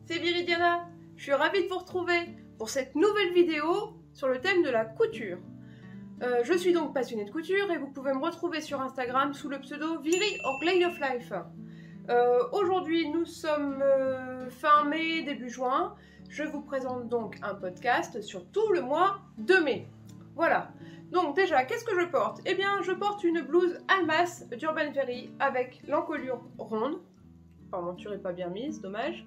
c'est Viridiana. Je suis ravie de vous retrouver pour cette nouvelle vidéo sur le thème de la couture. Je suis donc passionnée de couture et vous pouvez me retrouver sur Instagram sous le pseudo Viri or Glade of Life. Aujourd'hui nous sommes fin mai, début juin. Je vous présente donc un podcast sur tout le mois de mai. Voilà. Donc déjà, qu'est-ce que je porte? Eh bien, je porte une blouse Almas d'Urban Fairy avec l'encolure ronde. Enfin, monture n'est pas bien mise, dommage.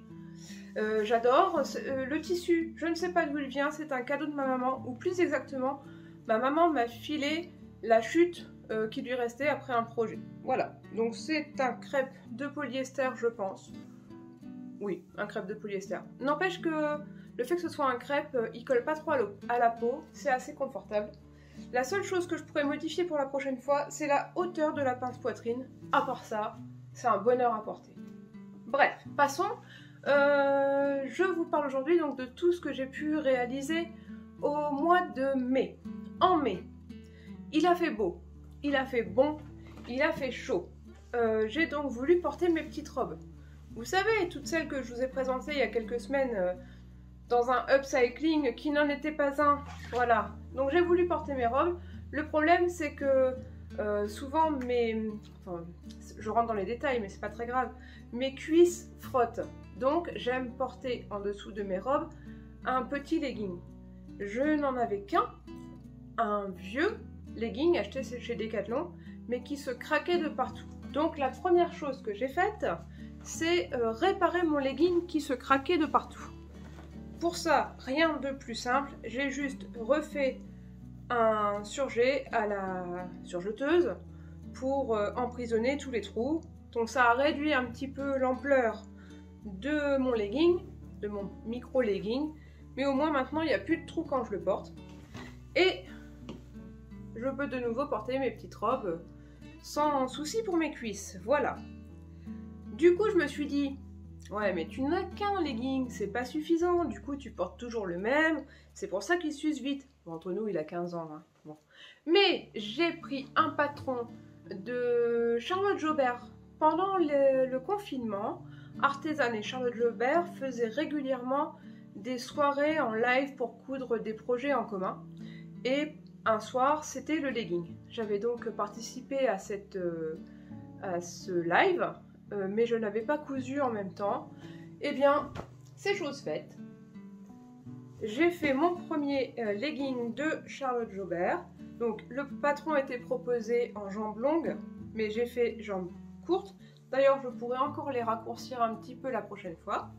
J'adore. Le tissu, je ne sais pas d'où il vient, c'est un cadeau de ma maman, ou plus exactement, ma maman m'a filé la chute qui lui restait après un projet. Voilà. Donc c'est un crêpe de polyester, je pense. Oui, un crêpe de polyester. N'empêche que le fait que ce soit un crêpe, il colle pas trop à la peau, c'est assez confortable. La seule chose que je pourrais modifier pour la prochaine fois, c'est la hauteur de la pince poitrine. À part ça, c'est un bonheur à porter. Bref, passons. Je vous parle aujourd'hui donc de tout ce que j'ai pu réaliser au mois de mai. En mai, il a fait beau, il a fait bon, il a fait chaud. J'ai donc voulu porter mes petites robes. Vous savez, toutes celles que je vous ai présentées il y a quelques semaines dans un upcycling qui n'en était pas un. Voilà, donc j'ai voulu porter mes robes. Le problème c'est que souvent enfin, je rentre dans les détails mais c'est pas très grave, mes cuisses frottent. Donc j'aime porter en dessous de mes robes un petit legging. Je n'en avais qu'un, un vieux legging acheté chez Decathlon, mais qui se craquait de partout. Donc la première chose que j'ai faite, c'est réparer mon legging qui se craquait de partout. Pour ça, rien de plus simple, j'ai juste refait un surjet à la surjeteuse pour emprisonner tous les trous. Donc ça a réduit un petit peu l'ampleur de mon legging, de mon micro legging, mais au moins maintenant il n'y a plus de trous quand je le porte. Et je peux de nouveau porter mes petites robes sans souci pour mes cuisses, voilà. Du coup je me suis dit, ouais mais tu n'as qu'un legging, c'est pas suffisant, du coup tu portes toujours le même, c'est pour ça qu'il s'use vite. Bon, entre nous il a 15 ans, hein. Bon. Mais j'ai pris un patron de Charlotte Jobert pendant le confinement. Artisan et Charlotte Jobert faisaient régulièrement des soirées en live pour coudre des projets en commun. Et un soir, c'était le legging. J'avais donc participé à ce live, mais je n'avais pas cousu en même temps. Eh bien, c'est chose faite. J'ai fait mon premier legging de Charlotte Jobert. Donc, le patron était proposé en jambes longues, mais j'ai fait jambes courtes. D'ailleurs, je pourrais encore les raccourcir un petit peu la prochaine fois.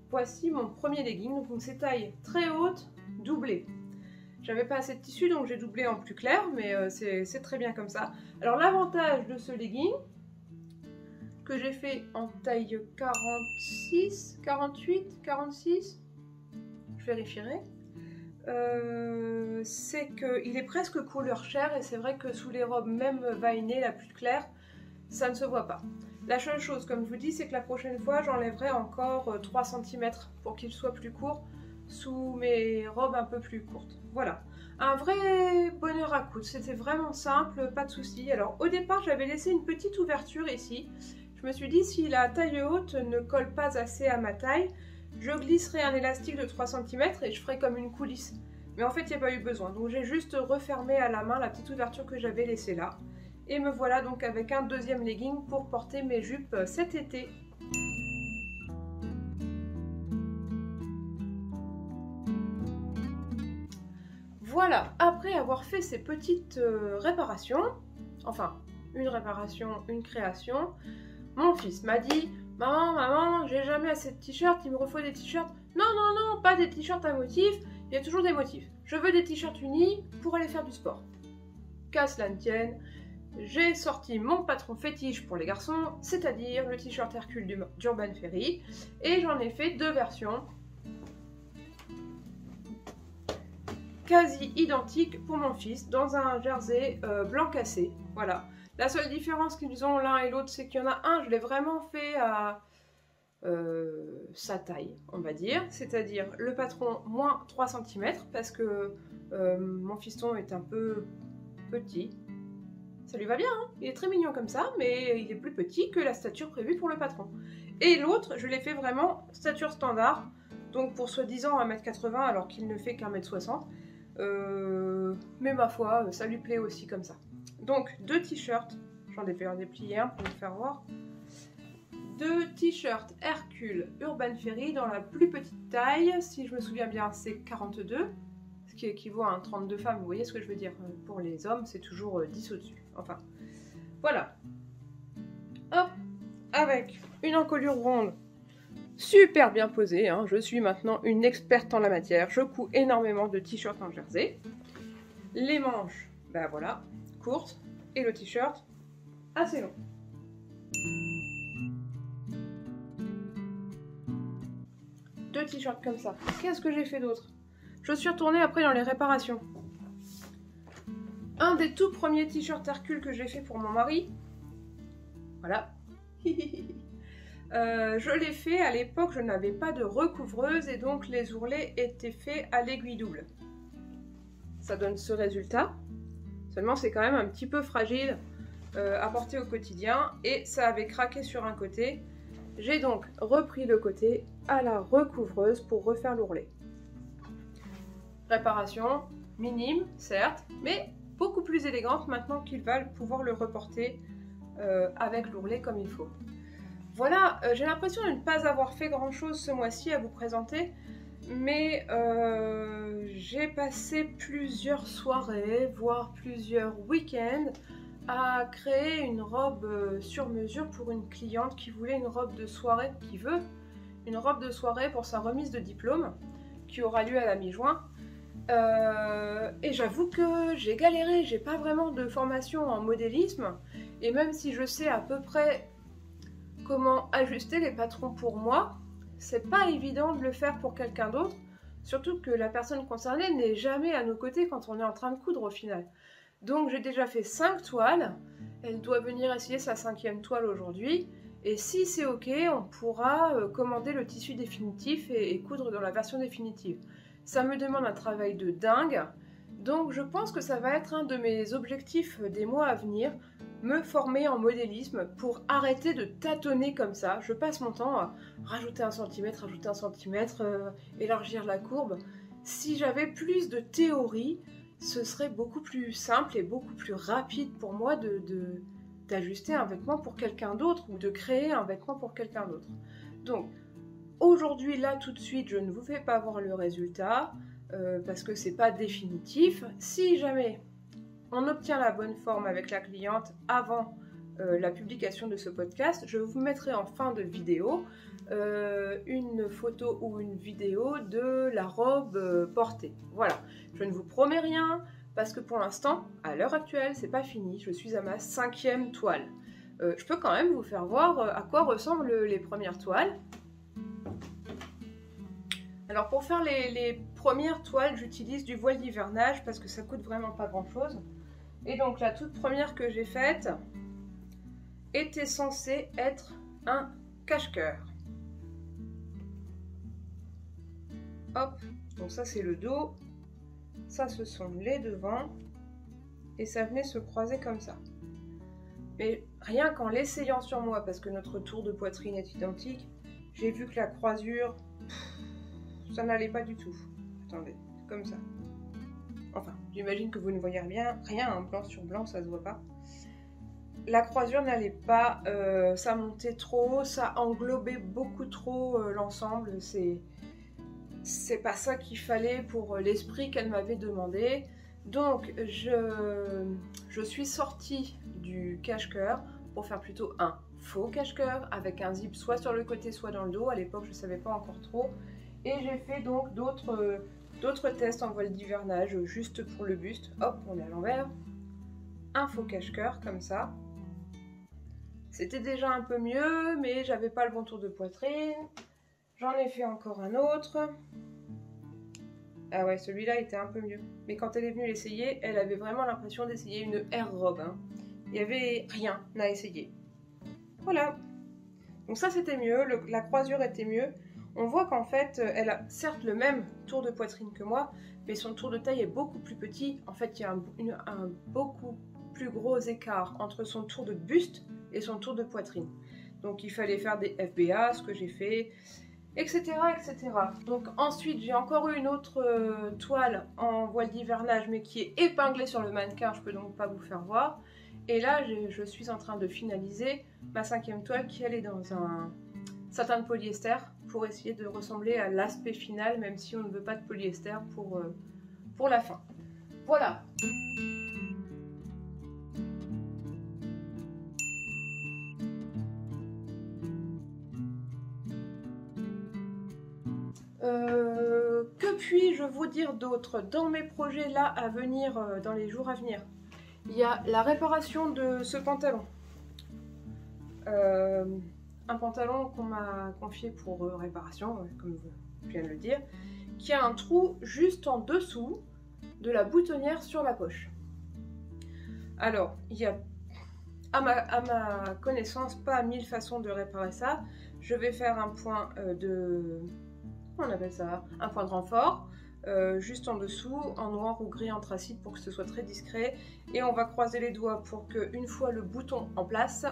Voici mon premier legging. Donc, c'est taille très haute, doublée. J'avais pas assez de tissu, donc j'ai doublé en plus clair, mais c'est très bien comme ça. Alors, l'avantage de ce legging, que j'ai fait en taille 46, 48, 46, je vérifierai, c'est qu'il est presque couleur chair, et c'est vrai que sous les robes, même veinées, la plus claire, ça ne se voit pas. La seule chose, comme je vous dis, c'est que la prochaine fois, j'enlèverai encore 3 cm pour qu'il soit plus court sous mes robes un peu plus courtes. Voilà, un vrai bonheur à coudre, c'était vraiment simple, pas de souci. Alors au départ, j'avais laissé une petite ouverture ici. Je me suis dit, si la taille haute ne colle pas assez à ma taille, je glisserai un élastique de 3 cm et je ferai comme une coulisse. Mais en fait, il n'y a pas eu besoin, donc j'ai juste refermé à la main la petite ouverture que j'avais laissée là. Et me voilà donc avec un deuxième legging pour porter mes jupes cet été. Voilà, après avoir fait ces petites réparations, enfin une réparation, une création, mon fils m'a dit « Maman, j'ai jamais assez de t-shirts, il me refaut des t-shirts. » Non, non, non, pas des t-shirts à motifs, il y a toujours des motifs. Je veux des t-shirts unis pour aller faire du sport. Qu'à cela ne tienne, j'ai sorti mon patron fétiche pour les garçons, c'est-à-dire le t-shirt Hercule d'Urban Fairy, et j'en ai fait deux versions quasi identiques pour mon fils, dans un jersey blanc cassé. Voilà. La seule différence qu'ils ont l'un et l'autre, c'est qu'il y en a un, je l'ai vraiment fait à sa taille, on va dire, c'est-à-dire le patron moins 3 cm, parce que mon fiston est un peu petit. Ça lui va bien, hein, il est très mignon comme ça, mais il est plus petit que la stature prévue pour le patron. Et l'autre, je l'ai fait vraiment stature standard, donc pour soi-disant 1m80 alors qu'il ne fait qu'1m60. Mais ma foi, ça lui plaît aussi comme ça. Donc 2 t-shirts, j'en ai fait un déplié pour vous faire voir. 2 t-shirts Hercule Urban Ferry dans la plus petite taille, si je me souviens bien c'est 42, ce qui équivaut à un 32 femmes, vous voyez ce que je veux dire. Pour les hommes c'est toujours 10 au-dessus, enfin voilà. Hop, avec une encolure ronde super bien posée, hein. Je suis maintenant une experte en la matière, je couds énormément de t-shirts en jersey. Les manches, ben voilà, courtes, et le t-shirt assez long. Deux t-shirts comme ça. Qu'est-ce que j'ai fait d'autre? Je suis retournée après dans les réparations. Un des tout premiers t-shirts Hercule que j'ai fait pour mon mari. Voilà. Je l'ai fait à l'époque, je n'avais pas de recouvreuse et donc les ourlets étaient faits à l'aiguille double. Ça donne ce résultat. Seulement c'est quand même un petit peu fragile à porter au quotidien et ça avait craqué sur un côté. J'ai donc repris le côté à la recouvreuse pour refaire l'ourlet. Réparation minime, certes, mais beaucoup plus élégante maintenant qu'il va pouvoir le reporter avec l'ourlet comme il faut. Voilà, j'ai l'impression de ne pas avoir fait grand chose ce mois-ci à vous présenter, mais j'ai passé plusieurs soirées, voire plusieurs week-ends à créer une robe sur mesure pour une cliente qui voulait une robe de soirée, qui veut une robe de soirée pour sa remise de diplôme qui aura lieu à la mi-juin. Et j'avoue que j'ai galéré, j'ai pas vraiment de formation en modélisme et même si je sais à peu près comment ajuster les patrons pour moi, c'est pas évident de le faire pour quelqu'un d'autre, surtout que la personne concernée n'est jamais à nos côtés quand on est en train de coudre au final. Donc j'ai déjà fait 5 toiles, elle doit venir essayer sa 5e toile aujourd'hui, et si c'est ok, on pourra commander le tissu définitif et coudre dans la version définitive. Ça me demande un travail de dingue, donc je pense que ça va être un de mes objectifs des mois à venir, me former en modélisme pour arrêter de tâtonner comme ça. Je passe mon temps à rajouter 1 cm, élargir la courbe. Si j'avais plus de théorie, ce serait beaucoup plus simple et beaucoup plus rapide pour moi d'ajuster un vêtement pour quelqu'un d'autre ou de créer un vêtement pour quelqu'un d'autre. Donc aujourd'hui, là tout de suite, je ne vous fais pas voir le résultat parce que c'est pas définitif. Si jamais on obtient la bonne forme avec la cliente avant la publication de ce podcast, je vous mettrai en fin de vidéo une photo ou une vidéo de la robe portée. Voilà, je ne vous promets rien parce que pour l'instant, à l'heure actuelle, c'est pas fini. Je suis à ma 5e toile. Je peux quand même vous faire voir à quoi ressemblent les premières toiles. Alors pour faire les premières toiles, j'utilise du voile d'hivernage parce que ça coûte vraiment pas grand chose. Et donc la toute première que j'ai faite était censée être un cache-cœur. Hop, donc ça c'est le dos, ça ce sont les devants, et ça venait se croiser comme ça. Mais rien qu'en l'essayant sur moi, parce que notre tour de poitrine est identique, j'ai vu que la croisure, ça n'allait pas du tout. Attendez, comme ça. Enfin, j'imagine que vous ne voyez rien, un blanc sur blanc, ça se voit pas. La croisure n'allait pas, ça montait trop, ça englobait beaucoup trop l'ensemble. C'est pas ça qu'il fallait pour l'esprit qu'elle m'avait demandé. Donc, je suis sortie du cache-cœur pour faire plutôt un faux cache-cœur avec un zip soit sur le côté, soit dans le dos. À l'époque, je savais pas encore trop. Et j'ai fait donc d'autres tests en voile d'hivernage juste pour le buste. Hop, on est à l'envers. Un faux cache-cœur comme ça. C'était déjà un peu mieux, mais j'avais pas le bon tour de poitrine. J'en ai fait encore un autre. Ah ouais, celui-là était un peu mieux. Mais quand elle est venue l'essayer, elle avait vraiment l'impression d'essayer une air robe. Hein. Il n'y avait rien à essayer. Voilà. Donc ça c'était mieux, la croisure était mieux. On voit qu'en fait, elle a certes le même tour de poitrine que moi, mais son tour de taille est beaucoup plus petit. En fait, il y a un beaucoup plus gros écart entre son tour de buste et son tour de poitrine. Donc il fallait faire des FBA, ce que j'ai fait, etc., etc. Donc ensuite j'ai encore eu une autre toile en voile d'hivernage mais qui est épinglée sur le mannequin, je peux donc pas vous faire voir. Et là je suis en train de finaliser ma 5e toile qui elle est dans un satin de polyester pour essayer de ressembler à l'aspect final, même si on ne veut pas de polyester pour la fin. Voilà. Que puis-je vous dire d'autre dans mes projets là à venir, dans les jours à venir? Il y a la réparation de ce pantalon. Un pantalon qu'on m'a confié pour réparation, comme je viens de le dire, qui a un trou juste en dessous de la boutonnière sur la poche. Alors, il y a à ma connaissance pas 1000 façons de réparer ça. Je vais faire un point on appelle ça un point de renfort, juste en dessous, en noir ou gris anthracite pour que ce soit très discret. Et on va croiser les doigts pour que, une fois le bouton en place,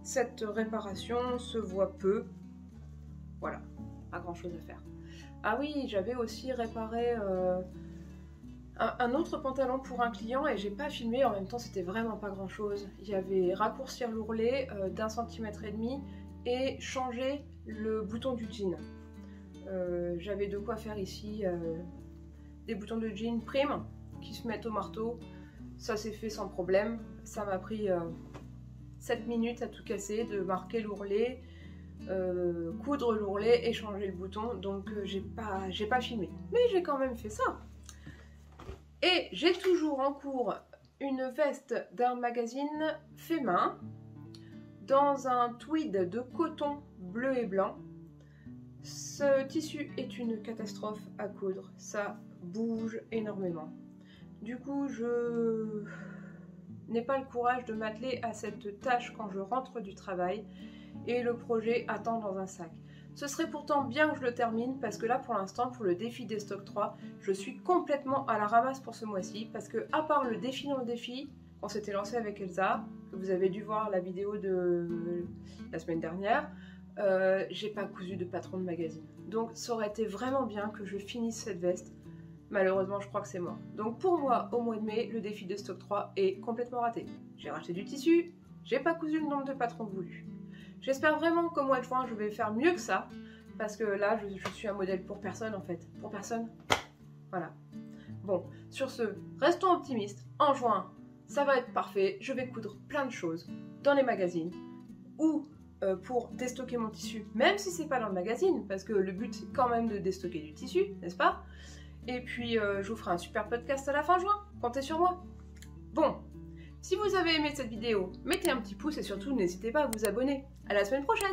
cette réparation se voit peu. Voilà, pas grand chose à faire. Ah oui, j'avais aussi réparé un autre pantalon pour un client et j'ai pas filmé, en même temps c'était vraiment pas grand chose. Il y avait raccourcir l'ourlet d'1,5 cm et changer le bouton du jean. J'avais de quoi faire ici des boutons de jean prime qui se mettent au marteau. Ça s'est fait sans problème. Ça m'a pris 7 minutes à tout casser, de marquer l'ourlet, coudre l'ourlet et changer le bouton. Donc j'ai pas filmé. Mais j'ai quand même fait ça. Et j'ai toujours en cours une veste d'un magazine fait main dans un tweed de coton bleu et blanc. Ce tissu est une catastrophe à coudre, ça bouge énormément. Du coup, je n'ai pas le courage de m'atteler à cette tâche quand je rentre du travail et le projet attend dans un sac. Ce serait pourtant bien que je le termine parce que là, pour l'instant, pour le défi des stocks 3, je suis complètement à la ramasse pour ce mois-ci parce que, à part le défi dans le défi, on s'était lancé avec Elsa, que vous avez dû voir la vidéo de la semaine dernière, j'ai pas cousu de patron de magazine. Donc ça aurait été vraiment bien que je finisse cette veste. Malheureusement, je crois que c'est mort. Donc pour moi, au mois de mai, le défi de stock 3 est complètement raté. J'ai racheté du tissu, j'ai pas cousu le nombre de patrons voulus. J'espère vraiment qu'au mois de juin, je vais faire mieux que ça. Parce que là, je suis un modèle pour personne en fait. Pour personne. Voilà. Bon, sur ce, restons optimistes. En juin, ça va être parfait. Je vais coudre plein de choses dans les magazines. Ou pour déstocker mon tissu, même si c'est pas dans le magazine, parce que le but c'est quand même de déstocker du tissu, n'est-ce pas? Et puis je vous ferai un super podcast à la fin juin, comptez sur moi. Bon, si vous avez aimé cette vidéo, mettez un petit pouce et surtout n'hésitez pas à vous abonner. À la semaine prochaine!